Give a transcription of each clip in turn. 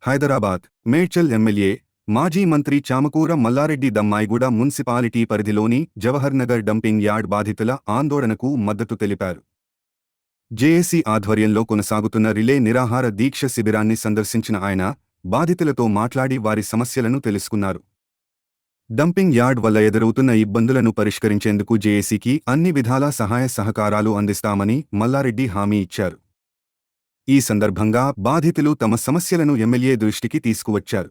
Hyderabad Medchal MLA మాజీ మంత్రి Chamakura Mallareddy Dammaiguda municipality పరిధిలోని జవహర్నగర్ డంపింగ్ యార్డ్ బాధితుల ఆందోళనకు మద్దతు తెలిపారు. జేఏసీ ఆధ్వర్యంలో కొనసాగుతున్న రిలే నిరాహార దీక్ష శిబిరాన్ని సందర్శించిన ఆయన బాధితులతో మాట్లాడి వారి సమస్యలను తెలుసుకున్నారు. డంపింగ్ యార్డ్ వల్ల ఎదురవుతున్న ఇబ్బందులను పరిష్కరించేందుకు జేఏసీకి అన్ని విధాలా సహాయ సహకారాలు అందిస్తామని మల్లారెడ్డి హామీ ఇచ్చారు. ఈ సందర్భంగా బాధితులు తమ సమస్యలను ఎమ్మెల్యే దృష్టికి తీసుకువచ్చారు.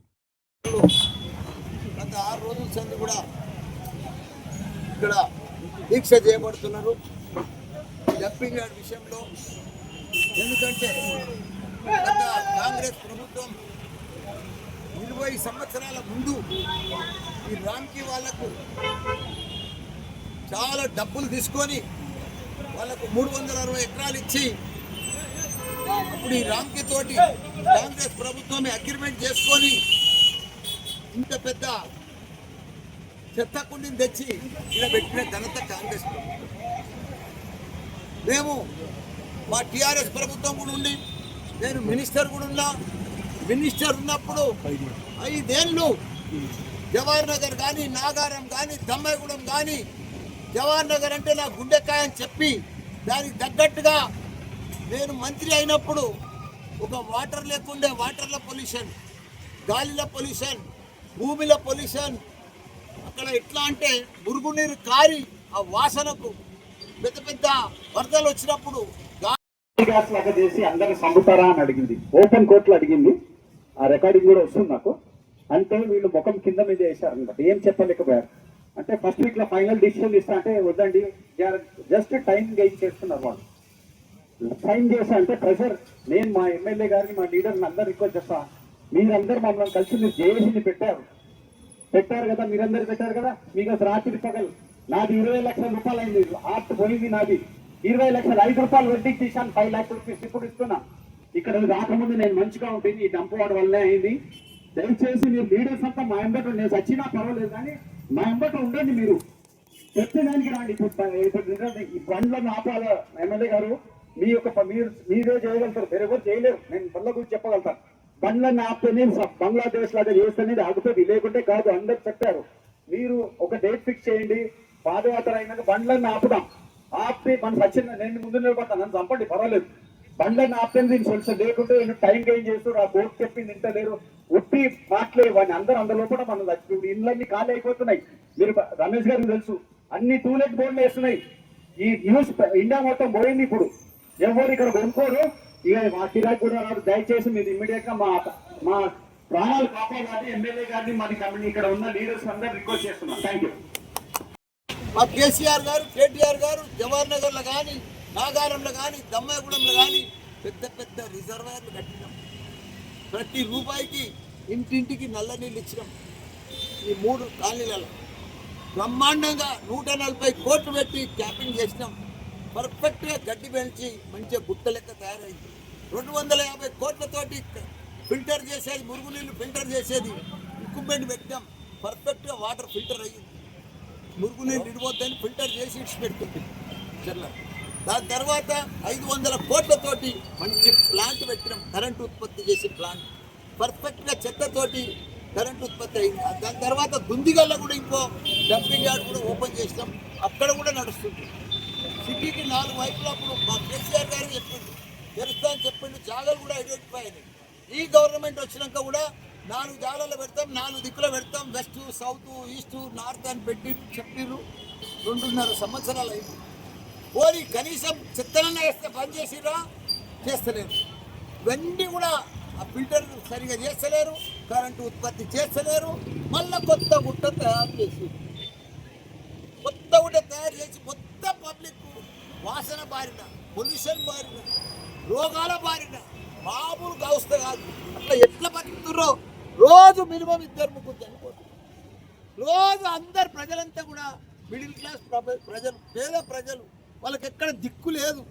గత 6 రోజుల సంది కూడా ఇక్కడ దీక్ష చేయబడుతున్నారు డంపింగ్ యార్డ్ విషయంలో. ఎందుకంటే గత కాంగ్రెస్ ప్రభుత్వం 20 సంవత్సరాల ముందు ఈ రామ్కి వాళ్లకు చాలా డబ్బులు తీసుకొని వాళ్ళకు 360 ఎకరాలు ఇచ్చి అప్పుడు ఈ రామ్కి తోటి కాంగ్రెస్ ప్రభుత్వమే అగ్రిమెంట్ చేసుకొని ఇంత పెద్ద చెత్త కుండిని తెచ్చి ఇలా పెట్టిన ఘనత కాంగ్రెస్ ప్రభుత్వం. మేము మా టీఆర్ఎస్ ప్రభుత్వం కూడా ఉండి నేను మినిస్టర్ కూడా ఉన్నా. మినిస్టర్ ఉన్నప్పుడు 5 ఏళ్ళు జవహర్ నగర్ కానీ నాగారం కానీ దమ్మాయిగూడెం కానీ జవహర్ నగర్ అంటే నా గుండెకాయ అని చెప్పి దానికి తగ్గట్టుగా నేను మంత్రి అయినప్పుడు ఒక వాటర్ లేకుండే వాటర్ల పొల్యూషన్, గాలిలో పొల్యూషన్, భూమిలో పొల్యూషన్, అక్కడ ఎట్లా అంటే మురుగునీరు కారి ఆ వాసనకు పెద్ద పెద్ద వరదలు వచ్చినప్పుడు గ్యాస్ లాగా చేసి అందరిని చంపుతారా అని అడిగింది. ఓపెన్ కోర్టులో అడిగింది. ఆ రికార్డింగ్ కూడా వస్తుంది నాకు. అంటే వీళ్ళు ముఖం కింద మీద వేశారు అనమాట. ఏం చెప్పలేకపోయారు. అంటే ఫస్ట్ వీక్ లో ఫైనల్ డిసిషన్ ఇస్తా అంటే వద్దండి, జస్ట్ టైం గెయిన్ చేస్తున్నారు వాళ్ళు. టైం చేస్తా అంటే ప్రెషర్. నేను మా ఎమ్మెల్యే గారిని మా లీడర్ని అందరు రిక్వెస్ట్ చేస్తా, మీరందరూ మమ్మల్ని కలిసి మీరు జేఏసీని పెట్టారు కదా, మీరందరూ పెట్టారు కదా. మీకు అసలు రాత్రి పగలు నాది 20 లక్షల రూపాయలు అయింది. ఆర్ట్ పోయింది నాది 20 లక్షలు. 5 రూపాయలు వడ్డీకి తీసాను. 5 లక్షల రూపీస్ ఇప్పుడు ఇస్తున్నా. ఇక్కడ రాకముందు నేను మంచిగా ఉంటుంది. ఈ డంప్ వాడి వల్లనే అయింది. దయచేసి మీరు లీడర్స్ అంతా మా ఎంబట, నేను చచ్చినా పర్వాలేదు కానీ మా ఎంబట ఉండండి. మీరు చెప్పేదానికి రండి. ఇప్పుడు ఈ బండ్లను ఆపాల ఎమ్మెల్యే గారు, మీరే చేయగలుగుతారు, వేరే ఎవరు చేయలేరు. నేను బండ్ల గురించి చెప్పగలుగుతాను. బండ్లను ఆపితేనే బంగ్లాదేశ్ లాగా చేస్తేనే ఆగుతుంది, లేకుంటే కాదు. అందరు చెప్పారు. మీరు ఒక డేట్ ఫిక్స్ చేయండి. పాదయాత్ర అయినాక బండ్లను ఆపుదాం. ఆపి మన సచిన నేను ముందు నిలబడతాను, నన్ను చంపండి పర్వాలేదు. బండ్లను ఆపితే దీన్ని సొల్యూషన్, లేకుంటే టైం గెయిన్ చేస్తారు. ఆ కోర్టు చెప్పింది ఇంటలేరు, ఉట్టి మాట్లేదు. వాడిని అందరూ లోపల మనం ఇప్పుడు ఇళ్ళన్నీ ఖాళీ అయిపోతున్నాయి. మీరు రమేష్ గారికి తెలుసు, అన్ని టూలెట్ బోర్డులు వేస్తున్నాయి. ఈ న్యూస్ ఇండియా మొత్తం పోయింది. ఇప్పుడు ఎవరు ఇక్కడ కొనుక్కోరు. ఇక మా కిరాయి కూడా రాదు. దయచేసి మీరు ఇమ్మీడియట్ గా మా ప్రాణాలు కాపాడాలి. ఎమ్మెల్యే గారిని మరి కమిటీ ఇక్కడ ఉన్న లీడర్స్ అందరూ రిక్వెస్ట్ చేస్తున్నాం. Thank you. మా కేసీఆర్ గారు, కేటీఆర్ గారు జవహర్ నగర్లో కానీ నాగారంలో కానీ దమ్మాయిగూడెంలో కానీ పెద్ద పెద్ద రిజర్వాయర్లు కట్టినాం. ప్రతి రూపాయికి ఇంటింటికి నల్ల నీళ్ళు ఇచ్చినాం. ఈ 3 కాలనీలలో బ్రహ్మాండంగా 140 కోట్లు పెట్టి క్యాపింగ్ చేసినాం. పర్ఫెక్ట్గా గడ్డి పెంచి మంచిగా గుట్ట లెక్క తయారైంది. 250 కోట్లతోటి ఫిల్టర్ చేసేది, మురుగునీళ్ళు ఫిల్టర్ చేసేది ఎక్విప్మెంట్ పెట్టాం. పర్ఫెక్ట్గా వాటర్ ఫిల్టర్ అయ్యింది. మురుగునీళ్ళు ఇడిపోద్దని ఫిల్టర్ చేసి ఇడిచిపెడుతుంది చెల్ల. దాని తర్వాత 500 కోట్లతోటి మంచి ప్లాంట్ పెట్టినాం, కరెంటు ఉత్పత్తి చేసే ప్లాంట్. పర్ఫెక్ట్గా చెత్తతోటి కరెంటు ఉత్పత్తి అయింది. దాని తర్వాత దుందిగల్లో కూడా ఇంకో డంపింగ్ యార్డ్ కూడా ఓపెన్ చేసినాం. అక్కడ కూడా నడుస్తుంది. సిటీకి 4 వైపులా అప్పుడు మా కేసీఆర్ గారు చెప్పిండు, తెరుస్తా అని చెప్పిండు. జాగాలు కూడా ఐడెంటిఫై అయినాయి. ఈ గవర్నమెంట్ వచ్చినాక కూడా 4 జాగాల్లో పెడతాం, 4 దిక్కులో పెడతాం. వెస్ట్, సౌత్, ఈస్ట్, నార్త్ అని పెట్టి చెప్పిర్రు. 2.5 సంవత్సరాలు అయింది. పోనీ కనీసం చెత్తనన్నా వేస్తే పని చేసిరా, చేస్తలేరు. ఇవన్నీ కూడా ఆ ఫిల్టర్ సరిగా చేస్తలేరు, కరెంటు ఉత్పత్తి చేస్తలేరు. మళ్ళీ కొత్త గుట్ట తయారు చేసి మొత్తం పబ్లిక్ వాసన బారిన, పొల్యూషన్ బారిన, రోగాల బారిన, మామూలు గౌస్త కాదు. అట్లా ఎట్లా బతుకుతుర్రో రోజు మినిమం 2-3 చనిపోతున్నారు. రోజు అందరు ప్రజలంతా కూడా మిడిల్ క్లాస్ ప్రజలు, పేద ప్రజలు, వాళ్ళకి ఎక్కడ దిక్కు లేదు.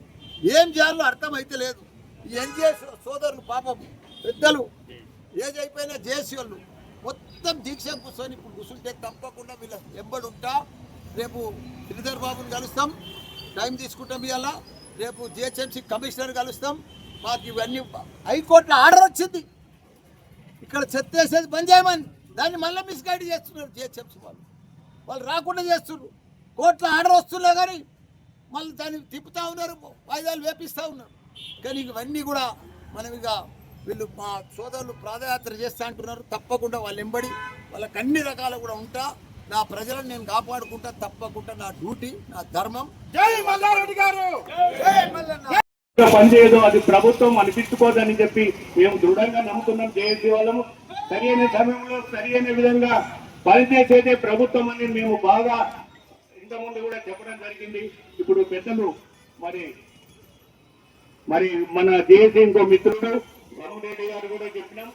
ఏం చేయాలో అర్థమైతే లేదు. ఈ ఎన్జిఓ సోదరులు పాపం పెద్దలు ఏజ్ అయిపోయిన జేసీ వాళ్ళు మొత్తం దీక్ష కూర్చొని ఇప్పుడు కూర్చుంటే తప్పకుండా వీళ్ళ ఎంబడి ఉంటా. రేపు శ్రీధర్ బాబుని కలుస్తాం, టైం తీసుకుంటాం. ఇవాళ రేపు జిహెచ్ఎంసీ కమిషనర్ కలుస్తాం. మాకు ఇవన్నీ హైకోర్టులో ఆర్డర్ వచ్చింది. ఇక్కడ చెత్త వేసేది బంద్ చేయమని దాన్ని మళ్ళీ మిస్గైడ్ చేస్తున్నారు జిహెచ్ఎంసీ వాళ్ళు. వాళ్ళు రాకుండా చేస్తున్నారు. కోర్టులో ఆర్డర్ వస్తున్నా కానీ మళ్ళీ దాన్ని తిప్పుతూ ఉన్నారు, వాయిదాలు వేపిస్తూ ఉన్నారు. కానీ ఇవన్నీ కూడా మనం ఇక వీళ్ళు మా సోదరులు పాదయాత్ర చేస్తా అంటున్నారు. తప్పకుండా వాళ్ళు ఎంబడి వాళ్ళకి అన్ని రకాలు కూడా ఉంటా. నా ప్రజలను నేను కాపాడుకుంటా. తప్పకుండా నా డ్యూటీ, నా ధర్మం. జై మల్లారెడ్డి గారు, జై మల్లన్న. పనిచేయదు, అది ప్రభుత్వం అనిపించుకోదని చెప్పి మేము దృఢంగా నమ్ముతున్నాం. జేఏసీ వాళ్ళము సరైన సమయంలో సరైన విధంగా పనిచేసేదే ప్రభుత్వం అని మేము బాగా ఇంతకుముందు కూడా చెప్పడం జరిగింది. ఇప్పుడు పెద్దలు మరి మన జేఏసీ ఇంకో మిత్రుడు రామరెడ్డి గారు కూడా చెప్పినాం.